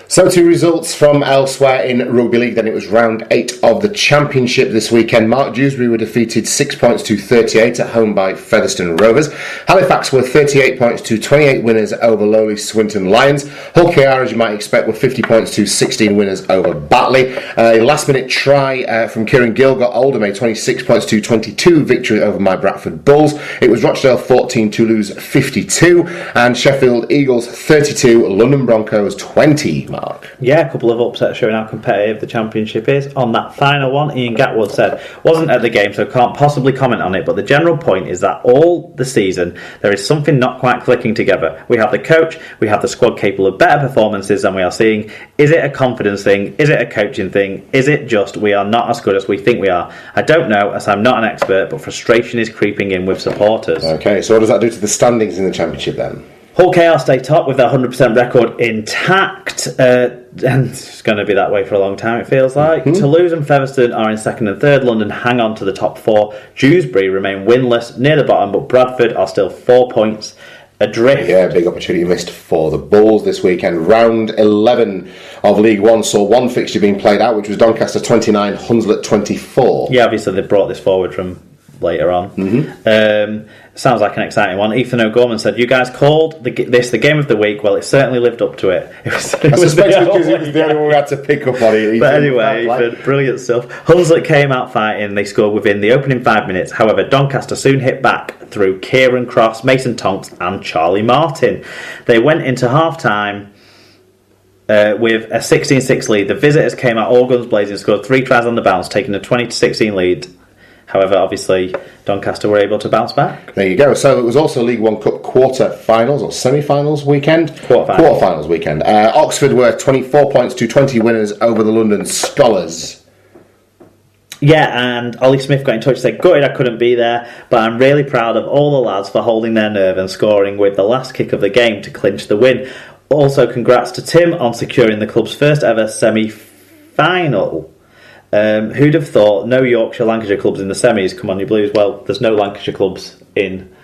So to results from elsewhere in Rugby League, then it was round 8 of the Championship this weekend. Mark Dewsbury were defeated 6 points to 38 at home by Featherstone Rovers. Halifax were 38 points to 28 winners over lowly Swinton Lions. Hull KR, as you might expect, were 50 points to 16 winners over Batley. A last minute try from Kieran Gill got Oldham a 26 points to 22 victory over my Bradford Bulls. It was Rochdale 14, Toulouse 52, and Sheffield Eagles 32, London Broncos 20. Mark. Yeah, a couple of upsets showing how competitive the Championship is. On that final one, Ian Gatwood said, wasn't at the game so can't possibly comment on it, but the general point is that all the season there is something not quite clicking together. We have the coach, we have the squad capable of better performances than we are seeing. Is it a confidence thing? Is it a coaching thing? Is it just we are not as good as we think we are? I don't know, as I'm not an expert, but frustration is creeping in with supporters. Okay, so what does that do to the standings in the Championship then? Hull KR stay top with their 100% record intact, and it's going to be that way for a long time, it feels like. Toulouse and Featherstone are in second and third. London hang on to the top 4. Dewsbury remain winless near the bottom, but Bradford are still 4 points adrift. Yeah, big opportunity missed for the Bulls this weekend. Round 11 of League One saw one fixture being played out, which was Doncaster 29, Hunslet 24. Yeah, obviously they brought this forward from later on. Sounds like an exciting one. Ethan O'Gorman said, you guys called this the game of the week. Well, it certainly lived up to it. I suspect because it was the only one we had to pick up on it. But anyway, Ethan, brilliant stuff. Hunslet came out fighting. They scored within the opening 5 minutes. However, Doncaster soon hit back through Kieran Cross, Mason Tonks and Charlie Martin. They went into half-time with a 16-6 lead. The visitors came out all guns blazing, scored 3 tries on the bounce, taking a 20-16 lead. However, obviously, Doncaster were able to bounce back. There you go. So it was also League One Cup quarter-finals or semi-finals weekend? Quarter-finals weekend. Oxford were 24 points to 20 winners over the London Scholars. Yeah, and Ollie Smith got in touch and said, gutted I couldn't be there, but I'm really proud of all the lads for holding their nerve and scoring with the last kick of the game to clinch the win. Also, congrats to Tim on securing the club's first ever semi-final. Who'd have thought no Yorkshire, Lancashire clubs in the semis? Come on, you Blues. Well, there's no Lancashire clubs in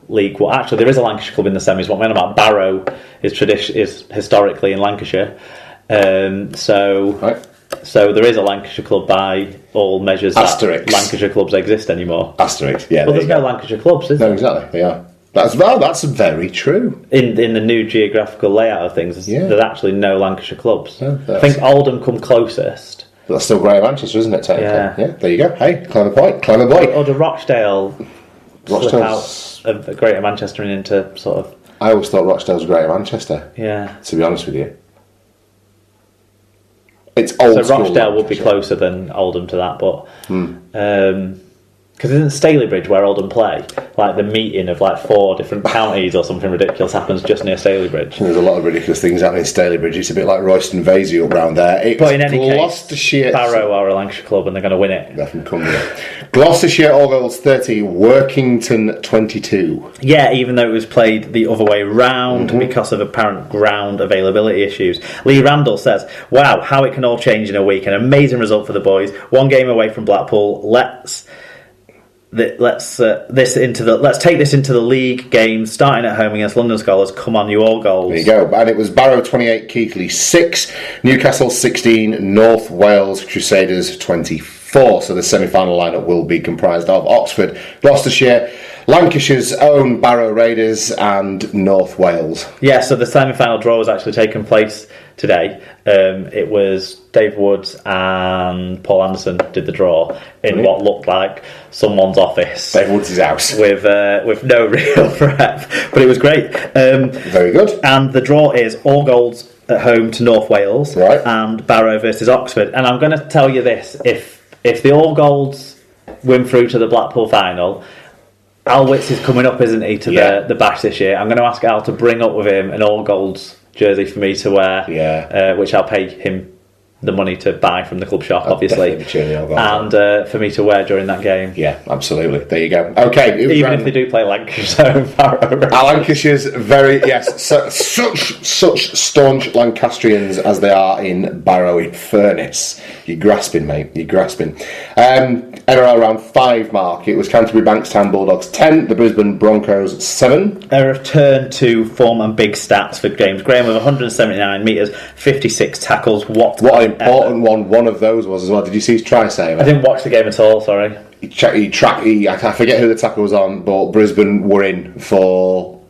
League One. Actually, there is a Lancashire club in the semis. What I'm about, Barrow is historically in Lancashire. So there is a Lancashire club by all measures. Asterisk. That Lancashire clubs exist anymore. Asterisk, yeah. Well, there's no Lancashire clubs, is there? No, exactly, yeah. That's very true. In the new geographical layout of things, there's actually no Lancashire clubs. No, I think Oldham come closest. But that's still Greater Manchester, isn't it, technically? Yeah, there you go. Hey, clever point, clever boy. Or do Rochdale slip out of Greater Manchester and into sort of... I always thought Rochdale's Greater Manchester. Yeah. To be honest with you. It's old So Rochdale would be closer than Oldham to that, but... Because isn't Stalybridge where Oldham play? Like the meeting of like 4 different counties or something ridiculous happens just near Stalybridge. There's a lot of ridiculous things happening in Stalybridge. It's a bit like Royston Vasey up round there. But in any case, Barrow are a Lancashire club and they're going to win it. They're from Cumbria. Gloucestershire all goals 30, Workington 22. Yeah, even though it was played the other way round because of apparent ground availability issues. Lee Randall says, wow, how it can all change in a week. An amazing result for the boys. 1 game away from Blackpool. Let's take this into the league game, starting at home against London Scholars. Come on, you all goals. There you go. And it was Barrow 28, Keighley 6, Newcastle 16, North Wales Crusaders 24. So the semi-final lineup will be comprised of Oxford, Gloucestershire, Lancashire's own Barrow Raiders and North Wales. Yeah, so the semi-final draw was actually taking place today. It was Dave Woods and Paul Anderson did the draw in what looked like someone's office. Dave Woods' house. With no real prep. But it was great. Very good. And the draw is all goals at home to North Wales and Barrow versus Oxford. And I'm going to tell you this, if the all goals win through to the Blackpool final, Al Witts is coming up, isn't he, to the bash this year. I'm going to ask Al to bring up with him an all golds jersey for me to wear, which I'll pay him the money to buy from the club shop, obviously, and for me to wear during that game. Yeah, absolutely. There you go. Okay, even if they do play Lancashire, Lancashire's very such staunch Lancastrians as they are in Barrow. In fairness, you're grasping, mate. You're grasping. NRL round 5 mark. It was Canterbury Bankstown Bulldogs 10, the Brisbane Broncos 7. A return to form and big stats for James Graham with 179 metres, 56 tackles. What an important one of those was as well. Did you see his try save? I didn't watch the game at all, sorry. I forget who the tackle was on, but Brisbane were in for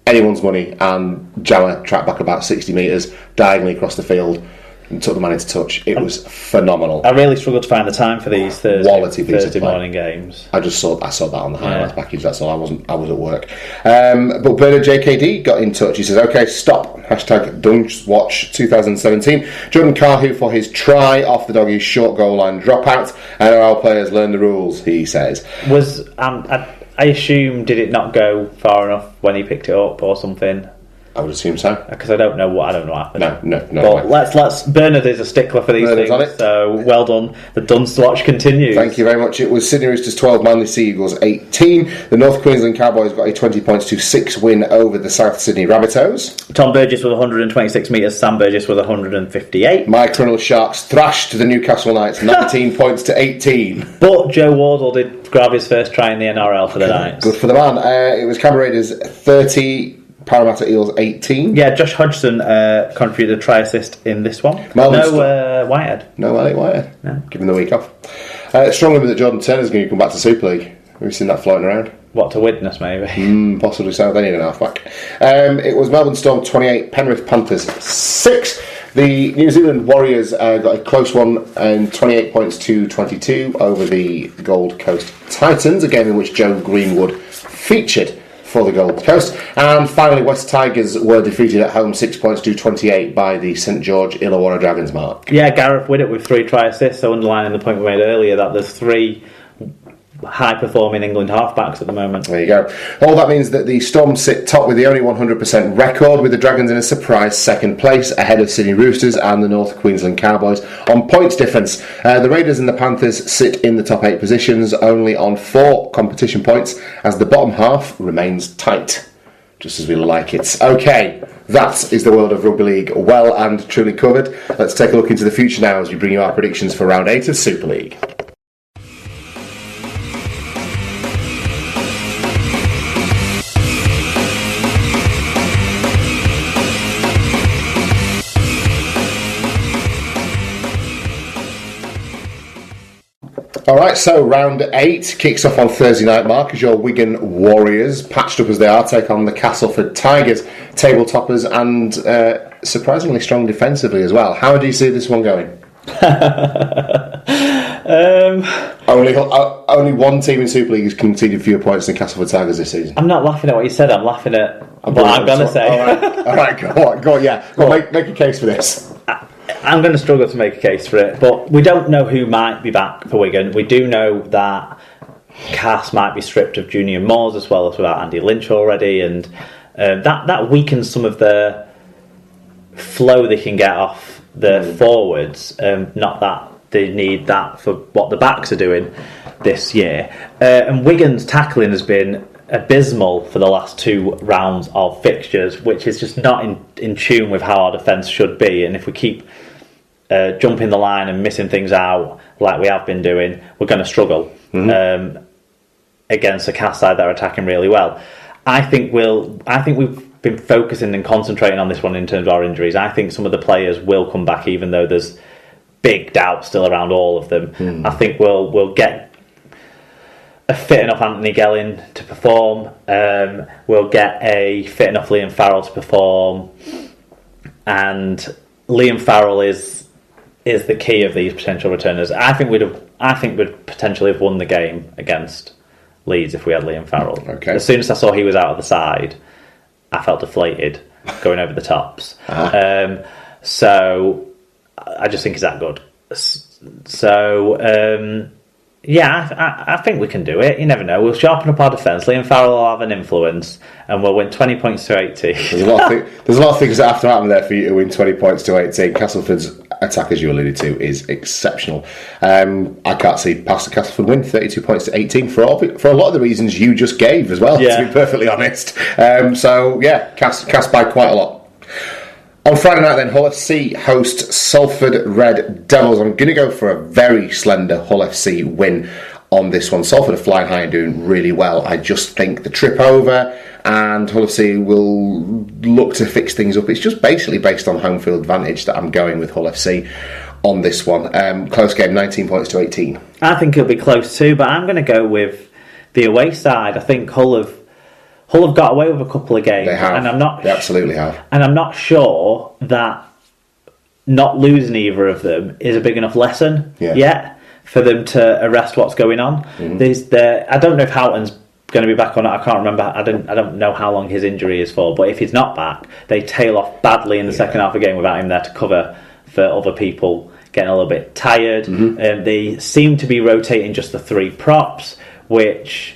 anyone's money, and Jama tracked back about 60 metres diagonally across the field and took the man into touch. It was phenomenal. I really struggled to find the time for these Thursday morning games. I saw that on the highlights package. That's all. I was at work. But Bernard JKD got in touch. He says, "Okay, stop. #Dunchwatch 2017. Jordan Carhu for his try off the doggies' short goal line dropout. NRL players learn the rules." He says. I assume, did it not go far enough when he picked it up or something? I would assume so, because I don't know what happened. No. But let's. Bernard is a stickler for these things, so well done. The Dunstwatch continues. Thank you very much. It was Sydney Roosters 12, Manly Sea Eagles 18. The North Queensland Cowboys got a 20 points to 6 win over the South Sydney Rabbitohs. Tom Burgess with 126 metres. Sam Burgess with 158. My Cronulla Sharks thrashed the Newcastle Knights 19 points to 18. But Joe Wardle did grab his first try in the NRL for the Knights. Good for the man. It was Canberra Raiders 30. Parramatta Eels 18. Yeah, Josh Hodgson contributed a try assist in this one. Whitehead. No Elliot Whitehead. No. Give him the week off. Strong rumour that Jordan Turner's going to come back to Super League. We've seen that floating around. What, to witness, maybe? Possibly so. They need an halfback. It was Melbourne Storm 28, Penrith Panthers 6. The New Zealand Warriors got a close one and 28 points to 22 over the Gold Coast Titans, a game in which Joe Greenwood featured for the Gold Coast. And finally, West Tigers were defeated at home 6 points to 28 by the St George Illawarra Dragons, Mark. Yeah, Gareth Widdop with 3 try assists, so underlining the point we made earlier that there's 3 high-performing England halfbacks at the moment. There you go. All that means that the Storm sit top with the only 100% record, with the Dragons in a surprise second place, ahead of Sydney Roosters and the North Queensland Cowboys on points difference. The Raiders and the Panthers sit in the top 8 positions, only on 4 competition points, as the bottom half remains tight, just as we like it. Okay, that is the world of rugby league well and truly covered. Let's take a look into the future now as we bring you our predictions for round 8 of Super League. Alright, so round 8 kicks off on Thursday night, Mark, as your Wigan Warriors, patched up as they are, take on the Castleford Tigers, table toppers, and surprisingly strong defensively as well. How do you see this one going? Only one team in Super League has conceded fewer points than Castleford Tigers this season. I'm not laughing at what you said, I'm laughing at what I'm going to say. Alright, go on, yeah. Go on, make a case for this. I'm going to struggle to make a case for it, but we don't know who might be back for Wigan. We do know that Cass might be stripped of Junior Moores as well as without Andy Lynch already, and that weakens some of the flow they can get off the forwards. Not that they need that for what the backs are doing this year. And Wigan's tackling has been abysmal for the last 2 rounds of fixtures, which is just not in tune with how our defence should be. And if we keep jumping the line and missing things out like we have been doing, we're going to struggle against a cast side that are attacking really well. I think we've been focusing and concentrating on this one in terms of our injuries. I think some of the players will come back, even though there's big doubt still around all of them. I think we'll get a fit enough Anthony Gelling to perform. We'll get a fit enough Liam Farrell to perform, and Liam Farrell is the key of these potential returners. I think we'd potentially have won the game against Leeds if we had Liam Farrell. Okay. As soon as I saw he was out of the side, I felt deflated going over the tops. So I just think he's that good. So. I think we can do it. You never know. We'll sharpen up our defence. Liam Farrell will have an influence, and we'll win 20 points to 80. There's a lot of things that have to happen there for you to win 20 points to 18. Castleford's attack, as you alluded to, is exceptional. I can't see past the Castleford win, 32 points to 18, for a lot of the reasons you just gave as well, to be perfectly honest. Cast by quite a lot. On Friday night then, Hull FC host Salford Red Devils. I'm going to go for a very slender Hull FC win on this one. Salford are flying high and doing really well. I just think the trip over and Hull FC will look to fix things up. It's just basically based on home field advantage that I'm going with Hull FC on this one. Close game, 19 points to 18. I think it'll be close too, but I'm going to go with the away side. I think Hull have got away with a couple of games. They have. And they absolutely have. And I'm not sure that not losing either of them is a big enough lesson yet for them to arrest what's going on. I don't know if Houghton's going to be back or not. I can't remember. I don't know how long his injury is for, but if he's not back, they tail off badly in the second half of the game without him there to cover for other people getting a little bit tired. They seem to be rotating just the 3 props, which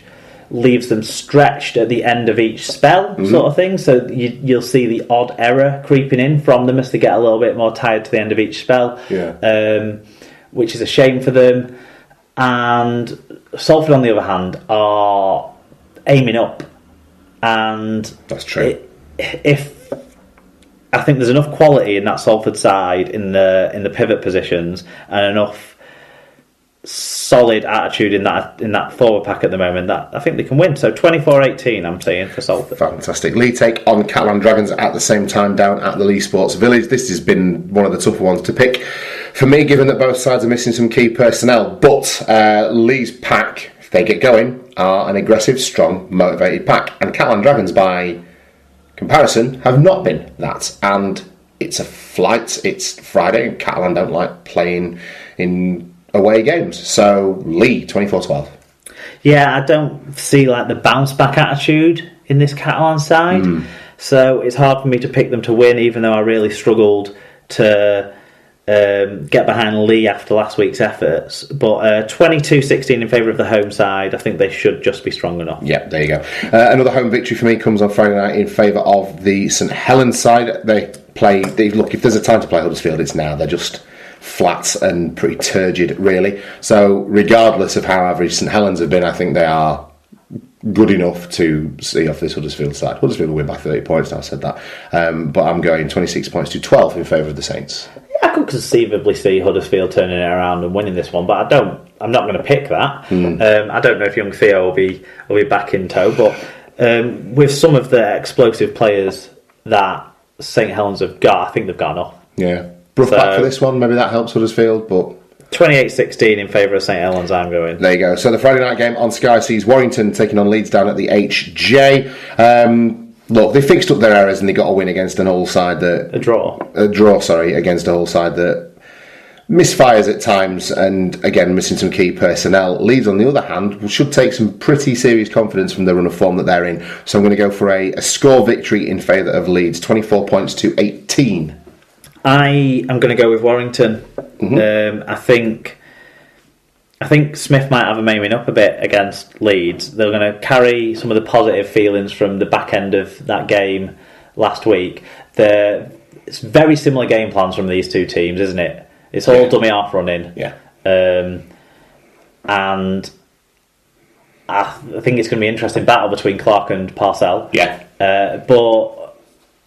leaves them stretched at the end of each spell, sort of thing. So you'll see the odd error creeping in from them as they get a little bit more tired to the end of each spell, which is a shame for them. And Salford, on the other hand, are aiming up, and that's true. If I think there's enough quality in that Salford side in the pivot positions and enough solid attitude in that forward pack at the moment that I think they can win. So 24-18 I'm saying for Salford. Fantastic. Lee take on Catalan Dragons at the same time down at the Lee Sports Village. This has been one of the tougher ones to pick for me, given that both sides are missing some key personnel. But Lee's pack, if they get going, are an aggressive, strong, motivated pack, and Catalan Dragons, by comparison, have not been that. And it's a flight, it's Friday, and Catalan don't like playing in away games. So Lee, 24-12. Yeah, I don't see the bounce back attitude in this Catalan side. So it's hard for me to pick them to win, even though I really struggled to get behind Lee after last week's efforts. But 22-16 in favour of the home side. I think they should just be strong enough. Yeah, there you go. Another home victory for me comes on Friday night in favour of the St Helens side. Look, if there's a time to play Huddersfield, it's now. They're just flat and pretty turgid, really. So regardless of how average St Helens have been, I think they are good enough to see off this Huddersfield side. Huddersfield will win by 30 points now, I said that. But I'm going 26 points to 12 in favour of the Saints. I could conceivably see Huddersfield turning it around and winning this one, but I'm not going to pick that. I don't know if young Theo will be back in tow, but with some of the explosive players that St Helens have got, I think they've got enough. Yeah. Rough back for this one, maybe that helps Huddersfield, but 28-16 in favour of St Helens, I'm going. There you go. So the Friday night game on Sky sees Warrington taking on Leeds down at the HJ. Look, they fixed up their errors and they got a win against an Hull side that... A draw, against a Hull side that misfires at times and, again, missing some key personnel. Leeds, on the other hand, should take some pretty serious confidence from the run of form that they're in. So I'm going to go for a score victory in favour of Leeds, 24 points to 18. I am going to go with Warrington. I think Smith might have them aiming up a bit against Leeds. They're going to carry some of the positive feelings from the back end of that game last week. It's very similar game plans from these two teams, isn't it? It's all dummy half running. Yeah. And I think it's going to be an interesting battle between Clark and Parcell. Yeah. But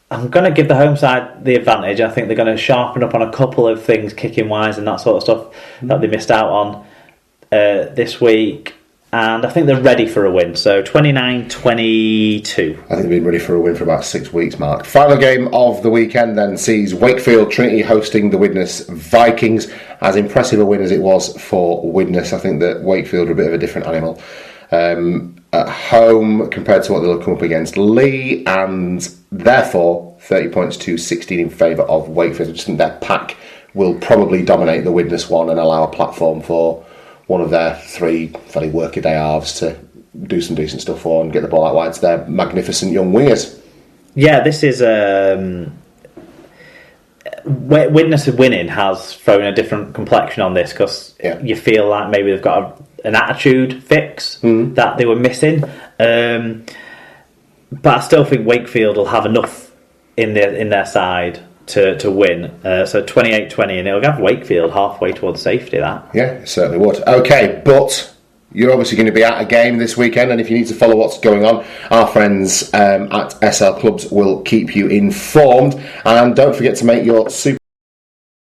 I'm going to give the home side the advantage. I think they're going to sharpen up on a couple of things, kicking wise and that sort of stuff that they missed out on this week. And I think they're ready for a win. So 29-22. I think they've been ready for a win for about 6 weeks, Mark. Final game of the weekend then sees Wakefield Trinity hosting the Widnes Vikings. As impressive a win as it was for Widnes, I think that Wakefield are a bit of a different animal at home compared to what they'll come up against Lee, and therefore 30 points to 16 in favour of Wakefield. I just think their pack will probably dominate the Widnes one and allow a platform for one of their 3 fairly workaday halves to do some decent stuff for and get the ball out wide to their magnificent young wingers. Yeah, this is Widnes winning has thrown a different complexion on this, because you feel like maybe they've got an attitude fix that they were missing. But I still think Wakefield will have enough in their side to win. So 28-20, and it'll have Wakefield halfway towards safety, that. Yeah, it certainly would. Okay, but you're obviously going to be at a game this weekend, and if you need to follow what's going on, our friends at SL Clubs will keep you informed. And don't forget to make your super